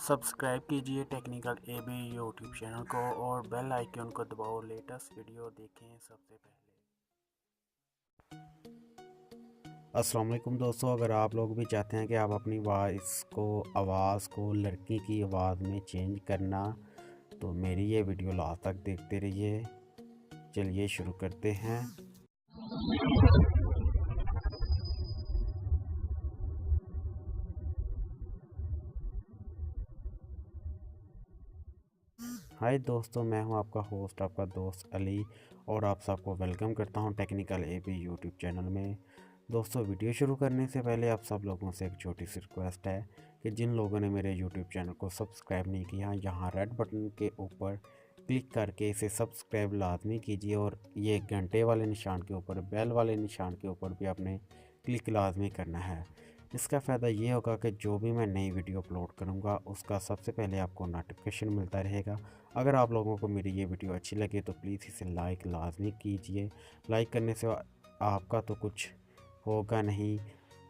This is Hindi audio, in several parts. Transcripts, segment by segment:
सब्सक्राइब कीजिए टेक्निकल एबी यूट्यूब चैनल को और बेल आइकन को दबाओ। लेटेस्ट वीडियो देखें सबसे पहले। अस्सलाम वालेकुम दोस्तों, अगर आप लोग भी चाहते हैं कि आप अपनी आवाज़ को लड़की की आवाज़ में चेंज करना, तो मेरी ये वीडियो लास्ट तक देखते रहिए। चलिए शुरू करते हैं। हाय दोस्तों, मैं हूं आपका होस्ट, आपका दोस्त अली, और आप सबको वेलकम करता हूं टेक्निकल एबी यूट्यूब चैनल में। दोस्तों, वीडियो शुरू करने से पहले आप सब लोगों से एक छोटी सी रिक्वेस्ट है कि जिन लोगों ने मेरे यूट्यूब चैनल को सब्सक्राइब नहीं किया, यहाँ रेड बटन के ऊपर क्लिक करके इसे सब्सक्राइब लाजमी कीजिए, और ये घंटे वाले निशान के ऊपर, बेल वाले निशान के ऊपर भी आपने क्लिक लाजमी करना है। इसका फ़ायदा ये होगा कि जो भी मैं नई वीडियो अपलोड करूँगा उसका सबसे पहले आपको नोटिफिकेशन मिलता रहेगा। अगर आप लोगों को मेरी ये वीडियो अच्छी लगे तो प्लीज़ इसे लाइक लाजमी कीजिए। लाइक करने से आपका तो कुछ होगा नहीं,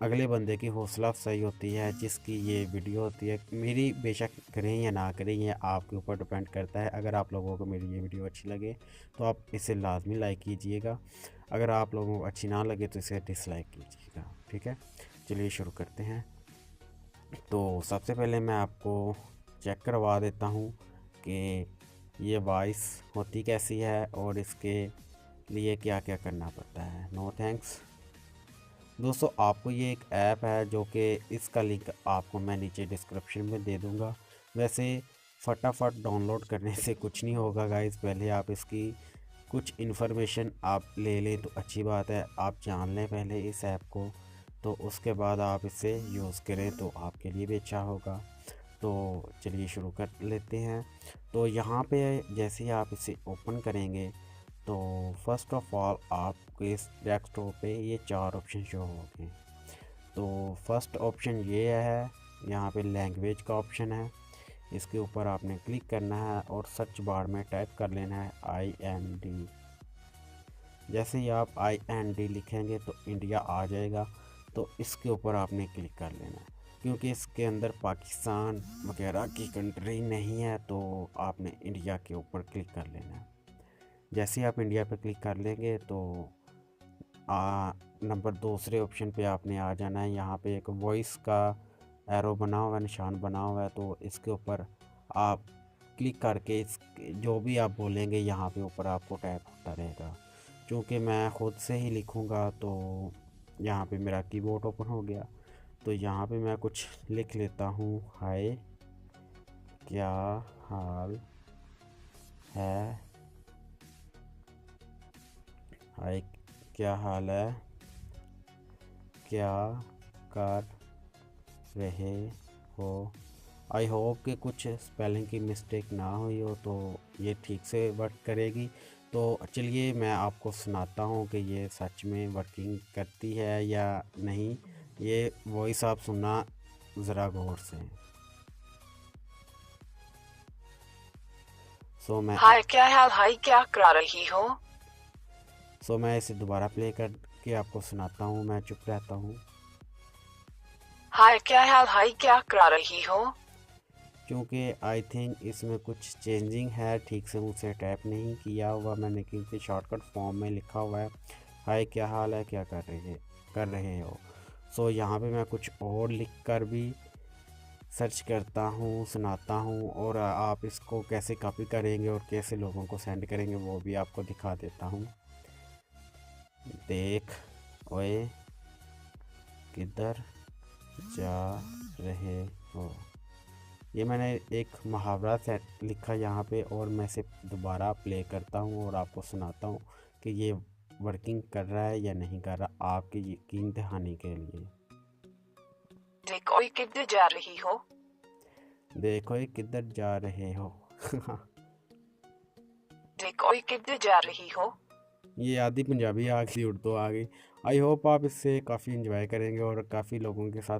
अगले बंदे की हौसला अफजाई होती है जिसकी ये वीडियो होती है। मेरी बेशक करें या ना करें, ये आपके ऊपर डिपेंड करता है। अगर आप लोगों को मेरी ये वीडियो अच्छी लगे तो आप इसे लाजमी लाइक कीजिएगा, अगर आप लोगों को अच्छी ना लगे तो इसे डिसलाइक कीजिएगा। ठीक है, चलिए शुरू करते हैं। तो सबसे पहले मैं आपको चेक करवा देता हूँ कि ये वॉइस होती कैसी है और इसके लिए क्या क्या करना पड़ता है। नो थैंक्स दोस्तों, आपको ये एक ऐप है जो कि इसका लिंक आपको मैं नीचे डिस्क्रिप्शन में दे दूँगा। वैसे फटाफट डाउनलोड करने से कुछ नहीं होगा गाइस, पहले आप इसकी कुछ इन्फॉर्मेशन आप ले लें तो अच्छी बात है। आप जान लें पहले इस ऐप को, तो उसके बाद आप इसे यूज़ करें तो आपके लिए भी अच्छा होगा। तो चलिए शुरू कर लेते हैं। तो यहाँ पे जैसे ही आप इसे ओपन करेंगे तो फर्स्ट ऑफ ऑल आपके इस डेस्कटॉप पे ये 4 ऑप्शन शो होंगे। तो फर्स्ट ऑप्शन ये है, यहाँ पे लैंग्वेज का ऑप्शन है, इसके ऊपर आपने क्लिक करना है और सर्च बार में टाइप कर लेना है IND। जैसे ही आप IND लिखेंगे तो इंडिया आ जाएगा, तो इसके ऊपर आपने क्लिक कर लेना है। क्योंकि इसके अंदर पाकिस्तान वगैरह की कंट्री नहीं है, तो आपने इंडिया के ऊपर क्लिक कर लेना है। जैसे ही आप इंडिया पे क्लिक कर लेंगे तो नंबर दूसरे ऑप्शन पे आपने आ जाना है। यहाँ पे एक वॉइस का एरो बना हुआ है, निशान बना हुआ है, तो इसके ऊपर आप क्लिक करके इस जो भी आप बोलेंगे यहाँ पे ऊपर आपको टाइप होता रहेगा। क्योंकि मैं ख़ुद से ही लिखूँगा तो यहाँ पे मेरा कीबोर्ड ओपन हो गया, तो यहाँ पे मैं कुछ लिख लेता हूँ। हाय, क्या हाल है, हाय क्या हाल है, क्या कर रहे हो। आई होप कि कुछ स्पेलिंग की मिस्टेक ना हुई हो, तो ये ठीक से वर्क करेगी। तो चलिए मैं आपको सुनाता हूँ कि ये सच में वर्किंग करती है या नहीं। ये वॉइस आप सुनना ज़रा गौर से। हाय क्या हाल, हाय क्या कर रही हो। मैं इसे दोबारा प्ले करके आपको सुनाता हूँ, मैं चुप रहता हूँ। हाय क्या हाल, हाय क्या कर रही हो। क्योंकि आई थिंक इसमें कुछ चेंजिंग है, ठीक से मुझसे टाइप नहीं किया हुआ मैंने, क्योंकि शॉर्टकट फॉर्म में लिखा हुआ है हाय क्या हाल है, क्या कर रहे हो। यहाँ पे मैं कुछ और लिख कर भी सर्च करता हूँ, सुनाता हूँ, और आप इसको कैसे कॉपी करेंगे और कैसे लोगों को सेंड करेंगे वो भी आपको दिखा देता हूँ। देख ओए किधर जा रहे हो। ये मैंने एक मुहावरा सेट लिखा यहाँ पे, और मैं इसे दोबारा प्ले करता हूँ और आपको सुनाता हूँ कि ये वर्किंग कर रहा है या नहीं कर रहा, आपके यकीन दहानी के लिए। देखो ये किधर जा रही हो। देखो ये किधर जा रहे हो। देखो ये किधर जा रही हो। ये आधी पंजाबी आ गई, उर्दू आ गई। आई होप आप इससे काफ़ी इंजॉय करेंगे और काफ़ी लोगों के साथ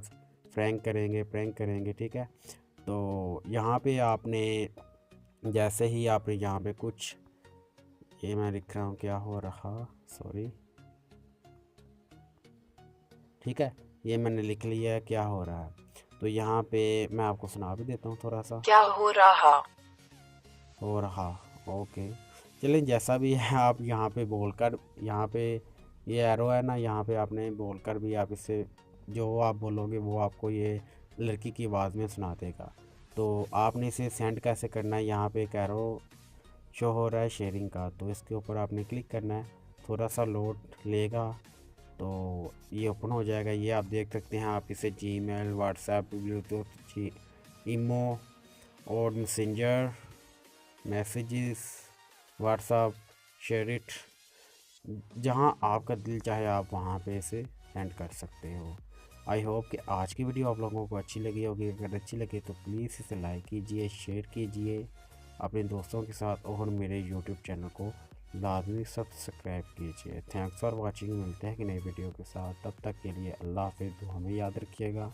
प्रैंक करेंगे। ठीक है, तो यहाँ पे आपने जैसे ही आपने यहाँ पे कुछ, ये मैं लिख रहा हूँ क्या हो रहा, सॉरी, ठीक है, ये मैंने लिख लिया है क्या हो रहा है। तो यहाँ पे मैं आपको सुना भी देता हूँ थोड़ा सा। क्या हो रहा? हो रहा, ओके। चलिए जैसा भी है आप यहाँ पे बोलकर, यहाँ पे ये एरो है ना, यहाँ पे आपने बोलकर भी आप इससे जो आप बोलोगे वो आपको ये लड़की की आवाज़ में सुना देगा। तो आपने इसे सेंड कैसे करना है, यहाँ पे एक एरो शो हो रहा है शेयरिंग का, तो इसके ऊपर आपने क्लिक करना है। थोड़ा सा लोड लेगा तो ये ओपन हो जाएगा। ये आप देख सकते हैं, आप इसे जीमेल, व्हाट्सएप, ब्लूटूथ, ईमो और messenger, messages, WhatsApp, share it, जहाँ आपका दिल चाहे आप वहाँ पे इसे सेंड कर सकते हो। आई होप कि आज की वीडियो आप लोगों को अच्छी लगी होगी। अगर अच्छी लगे तो प्लीज़ इसे लाइक कीजिए, शेयर कीजिए अपने दोस्तों के साथ और मेरे यूट्यूब चैनल को लाजमी सब्सक्राइब कीजिए। Thanks for watching. मिलते हैं कि नई वीडियो के साथ, तब तक के लिए अल्लाह हाफिज़। हमें याद रखिएगा।